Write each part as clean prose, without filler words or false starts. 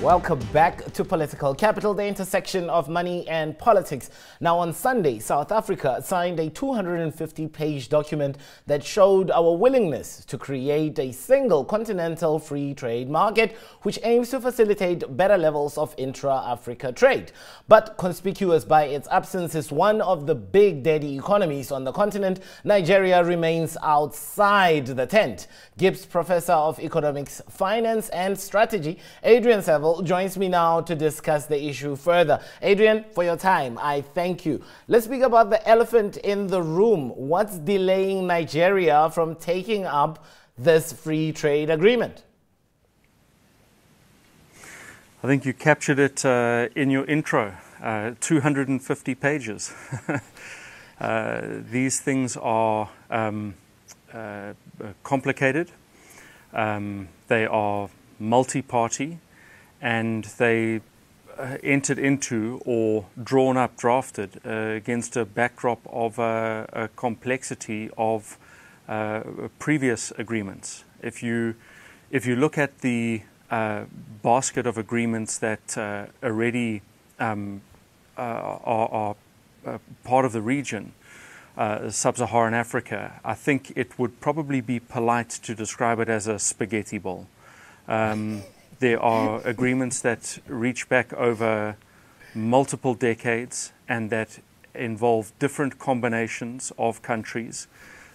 Welcome back to Political Capital, the intersection of money and politics. Now, on Sunday, South Africa signed a 250-page document that showed our willingness to create a single continental free trade market, which aims to facilitate better levels of intra-Africa trade. But conspicuous by its absence is one of the big daddy economies on the continent. Nigeria remains outside the tent. GIBS Professor of Economics, Finance and Strategy, Adrian Saville, joins me now to discuss the issue further. Adrian, for your time, I thank you. Let's speak about the elephant in the room. What's delaying Nigeria from taking up this free trade agreement? I think you captured it in your intro, 250 pages. These things are complicated. They are multi-party, and they entered into or drawn up, drafted against a backdrop of a complexity of previous agreements. If you look at the basket of agreements that already are part of the region, Sub-Saharan Africa, I think it would probably be polite to describe it as a spaghetti bowl. There are agreements that reach back over multiple decades and that involve different combinations of countries,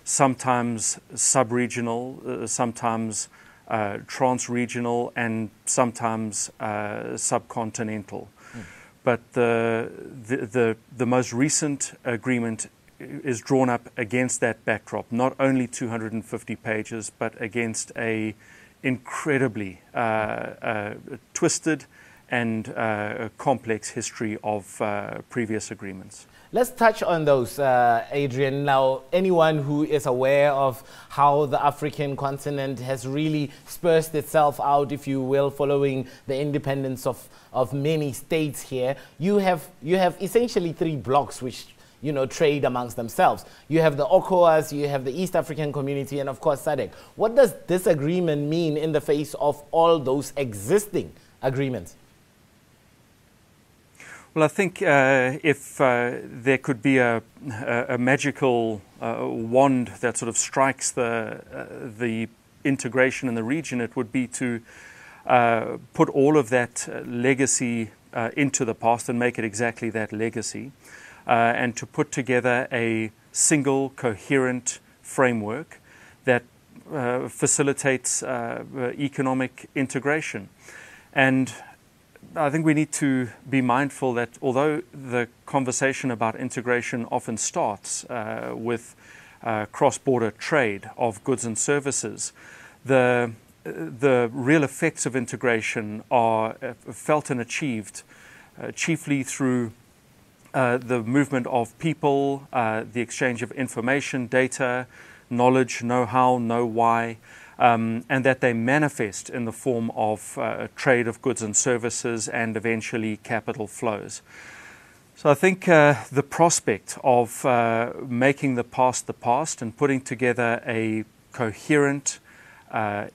sometimes sub-regional, sometimes trans-regional, and sometimes subcontinental. But the most recent agreement is drawn up against that backdrop, not only 250 pages, but against a incredibly twisted and complex history of previous agreements. Let's touch on those, Adrian. Now, anyone who is aware of how the African continent has really dispersed itself out, if you will, following the independence of many states here, you have essentially three blocks which trade amongst themselves. You have the ECOWAS, you have the East African Community, and of course SADC. What does this agreement mean in the face of all those existing agreements? Well, I think if there could be a magical wand that sort of strikes the integration in the region, it would be to put all of that legacy into the past and make it exactly that legacy. And to put together a single coherent framework that facilitates economic integration. And I think we need to be mindful that although the conversation about integration often starts with cross-border trade of goods and services, the real effects of integration are felt and achieved chiefly through the movement of people, the exchange of information, data, knowledge, know-how, know-why, and that they manifest in the form of trade of goods and services and eventually capital flows. So I think the prospect of making the past and putting together a coherent,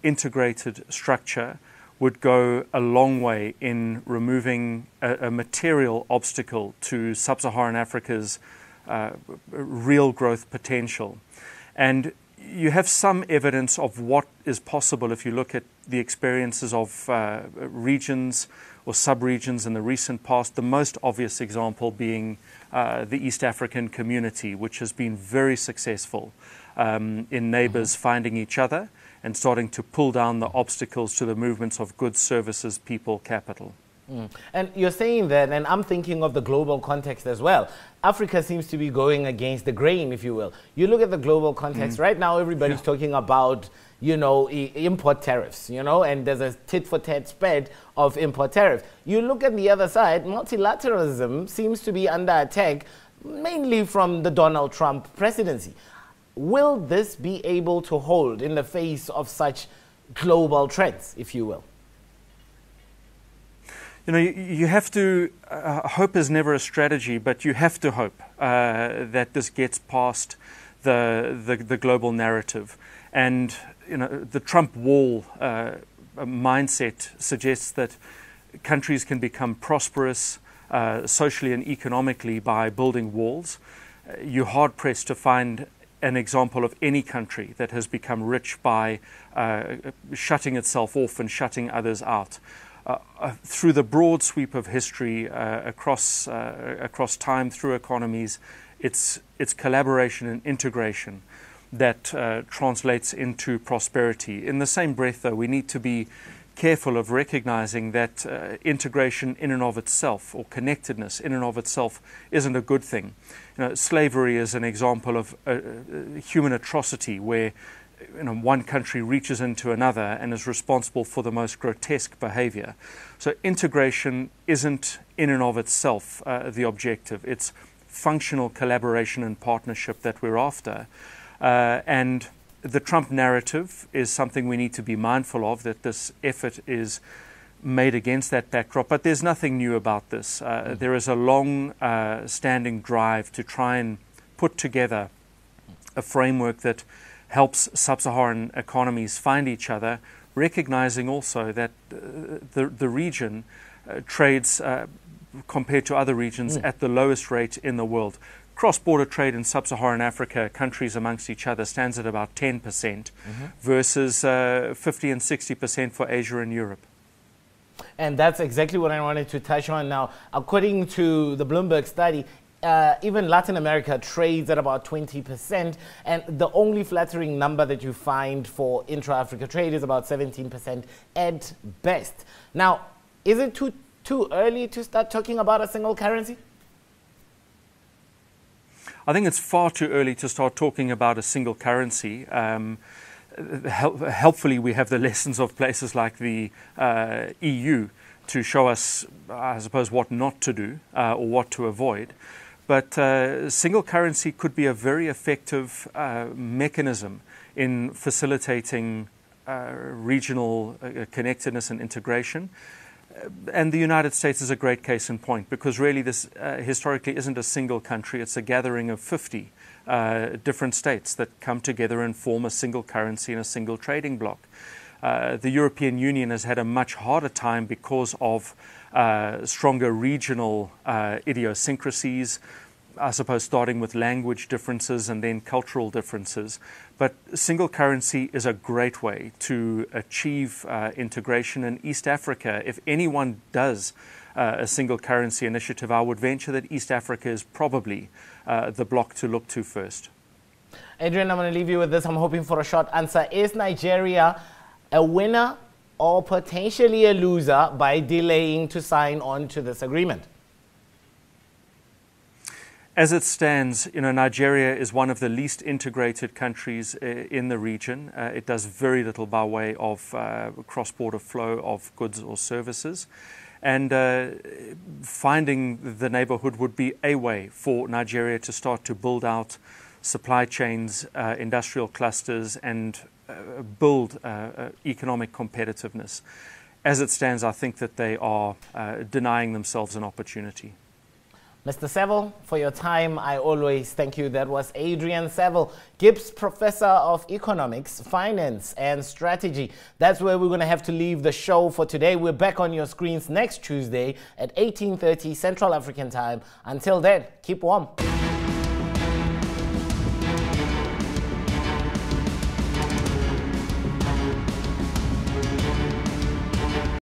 integrated structure would go a long way in removing a material obstacle to Sub-Saharan Africa's real growth potential. And you have some evidence of what is possible if you look at the experiences of regions or sub-regions in the recent past, the most obvious example being the East African Community, which has been very successful in neighbors finding each other and starting to pull down the obstacles to the movements of goods, services, people, capital. And you're saying that, and I'm thinking of the global context as well. Africa seems to be going against the grain, if you will. You look at the global context, right now everybody's talking about, import tariffs, and there's a tit-for-tat spread of import tariffs. You look at the other side, multilateralism seems to be under attack, mainly from the Donald Trump presidency. Will this be able to hold in the face of such global trends, if you will? You have to, hope is never a strategy, but you have to hope that this gets past the global narrative. And, the Trump wall mindset suggests that countries can become prosperous socially and economically by building walls. You're hard-pressed to find an example of any country that has become rich by shutting itself off and shutting others out. Through the broad sweep of history, across time, through economies, it's collaboration and integration that translates into prosperity. In the same breath, though, we need to be careful of recognizing that integration in and of itself, or connectedness in and of itself, isn't a good thing. Slavery is an example of human atrocity where one country reaches into another and is responsible for the most grotesque behavior. So integration isn't in and of itself the objective. It's functional collaboration and partnership that we're after. And the Trump narrative is something we need to be mindful of, that this effort is made against that backdrop. But there's nothing new about this. There is a long standing drive to try and put together a framework that helps sub-Saharan economies find each other, recognizing also that the region trades compared to other regions at the lowest rate in the world. Cross-border trade in sub-Saharan Africa, countries amongst each other, stands at about 10% versus 50 and 60% for Asia and Europe. And that's exactly what I wanted to touch on now. According to the Bloomberg study, even Latin America trades at about 20%, and the only flattering number that you find for intra-Africa trade is about 17% at best. Now, is it too early to start talking about a single currency? I think it's far too early to start talking about a single currency. Helpfully, we have the lessons of places like the EU to show us, I suppose, what not to do or what to avoid. But single currency could be a very effective mechanism in facilitating regional connectedness and integration. And the United States is a great case in point, because really this historically isn't a single country. It's a gathering of 50 different states that come together and form a single currency and a single trading bloc. The European Union has had a much harder time because of stronger regional idiosyncrasies, I suppose starting with language differences and then cultural differences. But single currency is a great way to achieve integration in East Africa. If anyone does a single currency initiative, I would venture that East Africa is probably the bloc to look to first. Adrian, I'm going to leave you with this. I'm hoping for a short answer. Is Nigeria a winner or potentially a loser by delaying to sign on to this agreement? As it stands, Nigeria is one of the least integrated countries in the region. It does very little by way of cross-border flow of goods or services. And finding the neighborhood would be a way for Nigeria to start to build out supply chains, industrial clusters, and build economic competitiveness. As it stands, I think that they are denying themselves an opportunity. Mr. Saville, for your time, I always thank you. That was Adrian Saville, GIBS Professor of Economics, Finance and Strategy. That's where we're going to have to leave the show for today. We're back on your screens next Tuesday at 18:30 Central African Time. Until then, keep warm.